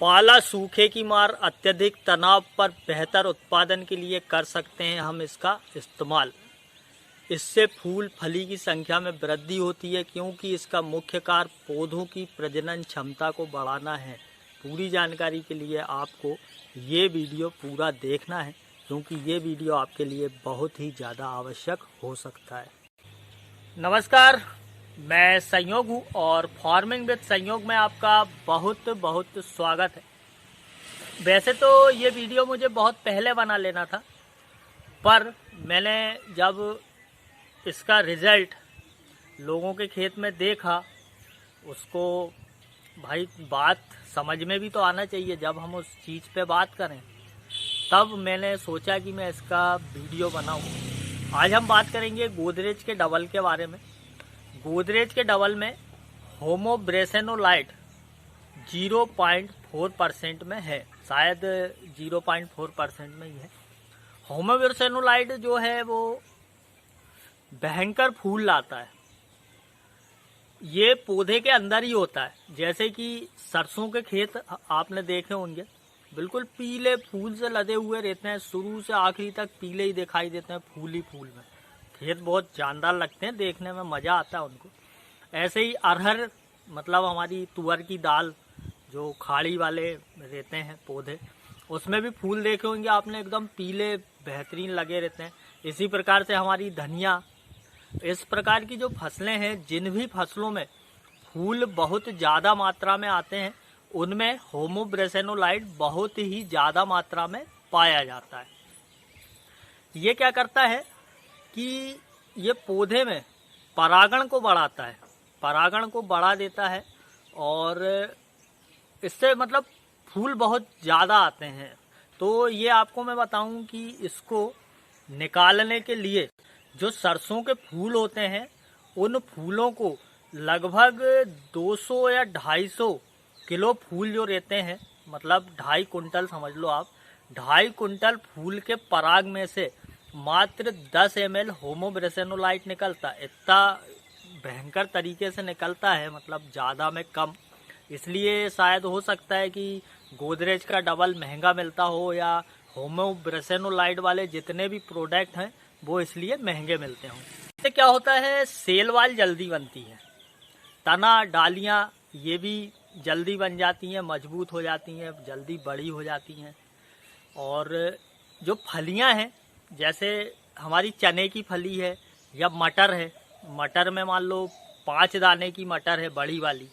पाला सूखे की मार, अत्यधिक तनाव पर बेहतर उत्पादन के लिए कर सकते हैं हम इसका इस्तेमाल। इससे फूल फली की संख्या में वृद्धि होती है, क्योंकि इसका मुख्य कार्य पौधों की प्रजनन क्षमता को बढ़ाना है। पूरी जानकारी के लिए आपको ये वीडियो पूरा देखना है, क्योंकि ये वीडियो आपके लिए बहुत ही ज़्यादा आवश्यक हो सकता है। नमस्कार, मैं संयोग हूँ और फार्मिंग विद संयोग में आपका बहुत बहुत स्वागत है। वैसे तो ये वीडियो मुझे बहुत पहले बना लेना था, पर मैंने जब इसका रिज़ल्ट लोगों के खेत में देखा, उसको भाई बात समझ में भी तो आना चाहिए जब हम उस चीज़ पे बात करें, तब मैंने सोचा कि मैं इसका वीडियो बनाऊं। आज हम बात करेंगे गोदरेज के डबल के बारे में। गोदरेज के डबल में होमोब्रेसेनोलाइट 0.4% में है, शायद 0.4% में ही है। होमोब्रेसेनोलाइट जो है वो भयंकर फूल लाता है। ये पौधे के अंदर ही होता है। जैसे कि सरसों के खेत आपने देखे होंगे, बिल्कुल पीले फूल से लदे हुए रहते हैं, शुरू से आखिरी तक पीले ही दिखाई देते हैं, फूल ही फूल में। खेत बहुत जानदार लगते हैं, देखने में मज़ा आता है उनको। ऐसे ही अरहर, मतलब हमारी तुअर की दाल, जो खाड़ी वाले रहते हैं पौधे, उसमें भी फूल देखे होंगे आपने, एकदम पीले बेहतरीन लगे रहते हैं। इसी प्रकार से हमारी धनिया, इस प्रकार की जो फसलें हैं, जिन भी फसलों में फूल बहुत ज़्यादा मात्रा में आते हैं, उनमें होमोब्रेसेनोलाइट बहुत ही ज़्यादा मात्रा में पाया जाता है। ये क्या करता है कि ये पौधे में परागण को बढ़ाता है, परागण को बढ़ा देता है, और इससे मतलब फूल बहुत ज़्यादा आते हैं। तो ये आपको मैं बताऊं कि इसको निकालने के लिए जो सरसों के फूल होते हैं, उन फूलों को लगभग 200 या 250 किलो फूल जो रहते हैं, मतलब 2.5 कुंटल समझ लो आप, 2.5 कुंटल फूल के पराग में से मात्र 10 ml होमोब्रेसेनोलाइट निकलता है। इतना भयंकर तरीके से निकलता है, मतलब ज़्यादा में कम। इसलिए शायद हो सकता है कि गोदरेज का डबल महंगा मिलता हो, या होमोब्रेसेनोलाइट वाले जितने भी प्रोडक्ट हैं वो इसलिए महंगे मिलते हों। इससे क्या होता है, सेल वाल जल्दी बनती है, तना डालियाँ ये भी जल्दी बन जाती हैं, मजबूत हो जाती हैं, जल्दी बड़ी हो जाती हैं। और जो फलियां हैं, जैसे हमारी चने की फली है या मटर है, मटर में मान लो 5 दाने की मटर है बड़ी वाली,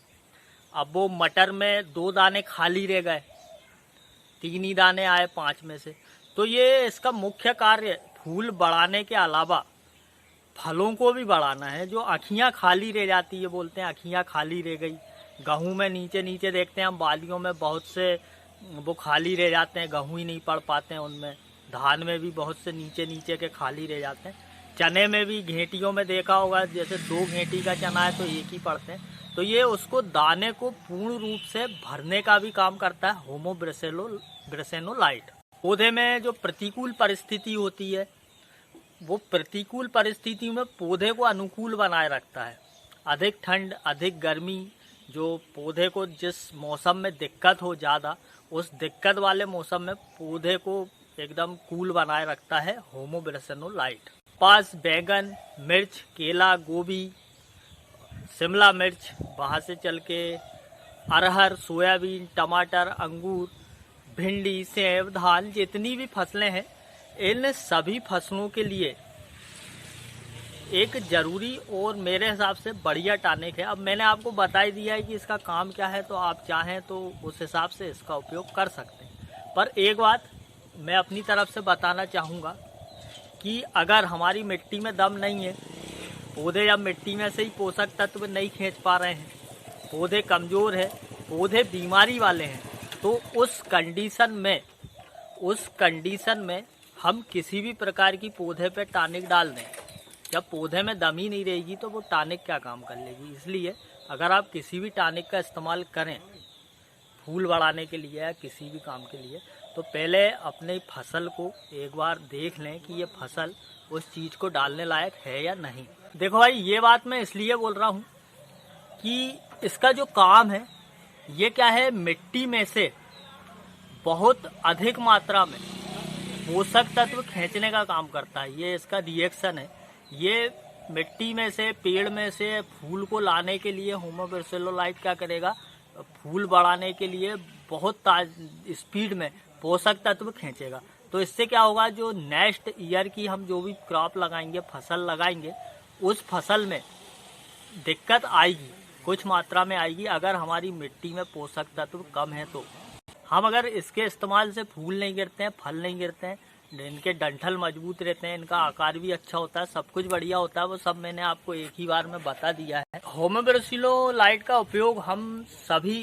अब वो मटर में 2 दाने खाली रह गए, 3 ही दाने आए 5 में से। तो ये इसका मुख्य कार्य फूल बढ़ाने के अलावा फलों को भी बढ़ाना है। जो आँखियाँ खाली रह जाती है, बोलते हैं आँखियाँ खाली रह गई। गेहूँ में नीचे नीचे देखते हैं हम, बालियों में बहुत से वो खाली रह जाते हैं, गेहूँ ही नहीं पड़ पाते हैं उनमें। धान में भी बहुत से नीचे नीचे के खाली रह जाते हैं। चने में भी घेटियों में देखा होगा, जैसे 2 घेटी का चना है तो 1 ही पड़ते हैं। तो ये उसको दाने को पूर्ण रूप से भरने का भी काम करता है होमोब्रेसेनोलाइट। पौधे में जो प्रतिकूल परिस्थिति होती है, वो प्रतिकूल परिस्थिति में पौधे को अनुकूल बनाए रखता है। अधिक ठंड, अधिक गर्मी, जो पौधे को जिस मौसम में दिक्कत हो ज़्यादा, उस दिक्कत वाले मौसम में पौधे को एकदम कूल बनाए रखता है होमोब्रेसेनोलाइट। पास बैगन, मिर्च, केला, गोभी, शिमला मिर्च, वहाँ से चल के अरहर, सोयाबीन, टमाटर, अंगूर, भिंडी, सेब, धान, जितनी भी फसलें हैं, इन सभी फसलों के लिए एक ज़रूरी और मेरे हिसाब से बढ़िया टॉनिक है। अब मैंने आपको बता ही दिया है कि इसका काम क्या है, तो आप चाहें तो उस हिसाब से इसका उपयोग कर सकते हैं। पर एक बात मैं अपनी तरफ से बताना चाहूँगा कि अगर हमारी मिट्टी में दम नहीं है, पौधे या मिट्टी में से ही पोषक तत्व नहीं खींच पा रहे हैं, पौधे कमज़ोर है, पौधे बीमारी वाले हैं, तो उस कंडीशन में हम किसी भी प्रकार की पौधे पे टॉनिक डाल दें, जब पौधे में दम ही नहीं रहेगी तो वो टॉनिक क्या काम कर लेगी। इसलिए अगर आप किसी भी टॉनिक का इस्तेमाल करें फूल बढ़ाने के लिए या किसी भी काम के लिए, तो पहले अपनी फसल को एक बार देख लें कि ये फसल उस चीज़ को डालने लायक है या नहीं। देखो भाई, ये बात मैं इसलिए बोल रहा हूँ कि इसका जो काम है ये क्या है, मिट्टी में से बहुत अधिक मात्रा में पोषक तत्व खींचने का काम करता है। ये इसका रिएक्शन है। ये मिट्टी में से, पेड़ में से फूल को लाने के लिए होमोब्रासिलोलाइट क्या करेगा, फूल बढ़ाने के लिए बहुत स्पीड में पोषक तत्व खींचेगा। तो इससे क्या होगा, जो नेक्स्ट ईयर की हम जो भी क्रॉप लगाएंगे, फसल लगाएंगे, उस फसल में दिक्कत आएगी, कुछ मात्रा में आएगी। अगर हमारी मिट्टी में पोषक तत्व कम है तो हम अगर इसके इस्तेमाल से फूल नहीं गिरते हैं, फल नहीं गिरते हैं, इनके डंठल मजबूत रहते हैं, इनका आकार भी अच्छा होता है, सब कुछ बढ़िया होता है, वो सब मैंने आपको एक ही बार में बता दिया है। होमोब्रासिलोलाइट का उपयोग हम सभी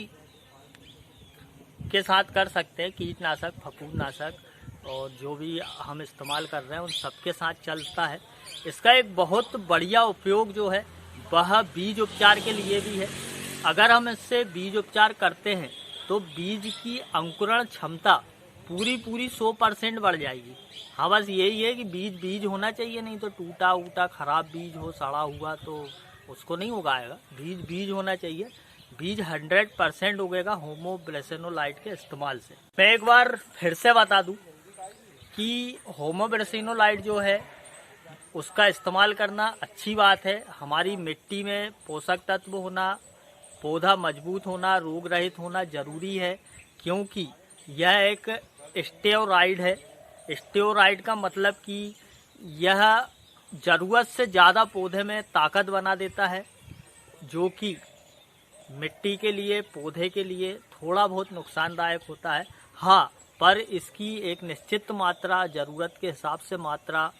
के साथ कर सकते हैं, कीटनाशक, फफूंदनाशक और जो भी हम इस्तेमाल कर रहे हैं उन सबके साथ चलता है। इसका एक बहुत बढ़िया उपयोग जो है वह बीज उपचार के लिए भी है। अगर हम इससे बीज उपचार करते हैं तो बीज की अंकुरण क्षमता पूरी 100% बढ़ जाएगी। हाँ, बस यही है कि बीज होना चाहिए, नहीं तो टूटा ऊटा खराब बीज हो, सड़ा हुआ, तो उसको नहीं उगाएगा। बीज होना चाहिए। बीज 100% उगेगा होमोब्रासिलोलाइट के इस्तेमाल से। मैं एक बार फिर से बता दूं कि होमोब्रासिलोलाइट जो है उसका इस्तेमाल करना अच्छी बात है। हमारी मिट्टी में पोषक तत्व होना, पौधा मजबूत होना, रोग रहित होना जरूरी है, क्योंकि यह एक स्टेरॉइड है। स्टेरॉइड का मतलब कि यह ज़रूरत से ज़्यादा पौधे में ताकत बना देता है, जो कि मिट्टी के लिए, पौधे के लिए थोड़ा बहुत नुकसानदायक होता है। हाँ, पर इसकी एक निश्चित मात्रा, ज़रूरत के हिसाब से मात्रा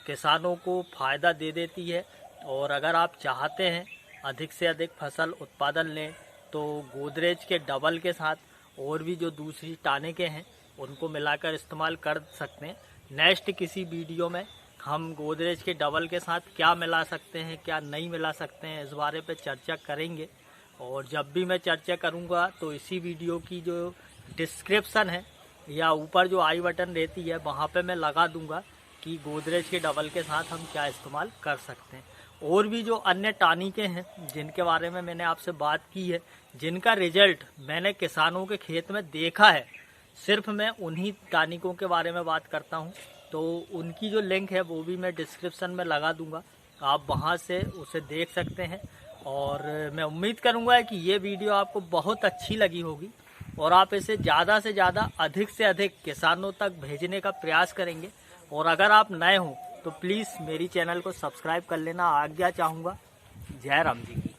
किसानों को फ़ायदा दे देती है। और अगर आप चाहते हैं अधिक से अधिक फसल उत्पादन लें तो गोदरेज के डबल के साथ और भी जो दूसरी टानिकें हैं उनको मिलाकर इस्तेमाल कर सकते हैं। नेक्स्ट किसी वीडियो में हम गोदरेज के डबल के साथ क्या मिला सकते हैं, क्या नहीं मिला सकते हैं, इस बारे पे चर्चा करेंगे। और जब भी मैं चर्चा करूंगा तो इसी वीडियो की जो डिस्क्रिप्शन है या ऊपर जो आई बटन रहती है वहाँ पे मैं लगा दूंगा कि गोदरेज के डबल के साथ हम क्या इस्तेमाल कर सकते हैं। और भी जो अन्य टानिकें हैं जिनके बारे में मैंने आपसे बात की है, जिनका रिजल्ट मैंने किसानों के खेत में देखा है, सिर्फ मैं उन्हीं टानिकों के बारे में बात करता हूं। तो उनकी जो लिंक है वो भी मैं डिस्क्रिप्शन में लगा दूंगा, आप वहां से उसे देख सकते हैं। और मैं उम्मीद करूंगा कि ये वीडियो आपको बहुत अच्छी लगी होगी और आप इसे ज़्यादा से ज़्यादा, अधिक से अधिक किसानों तक भेजने का प्रयास करेंगे। और अगर आप नए हों तो प्लीज़ मेरी चैनल को सब्सक्राइब कर लेना, आज्ञा चाहूँगा। जय राम जी की।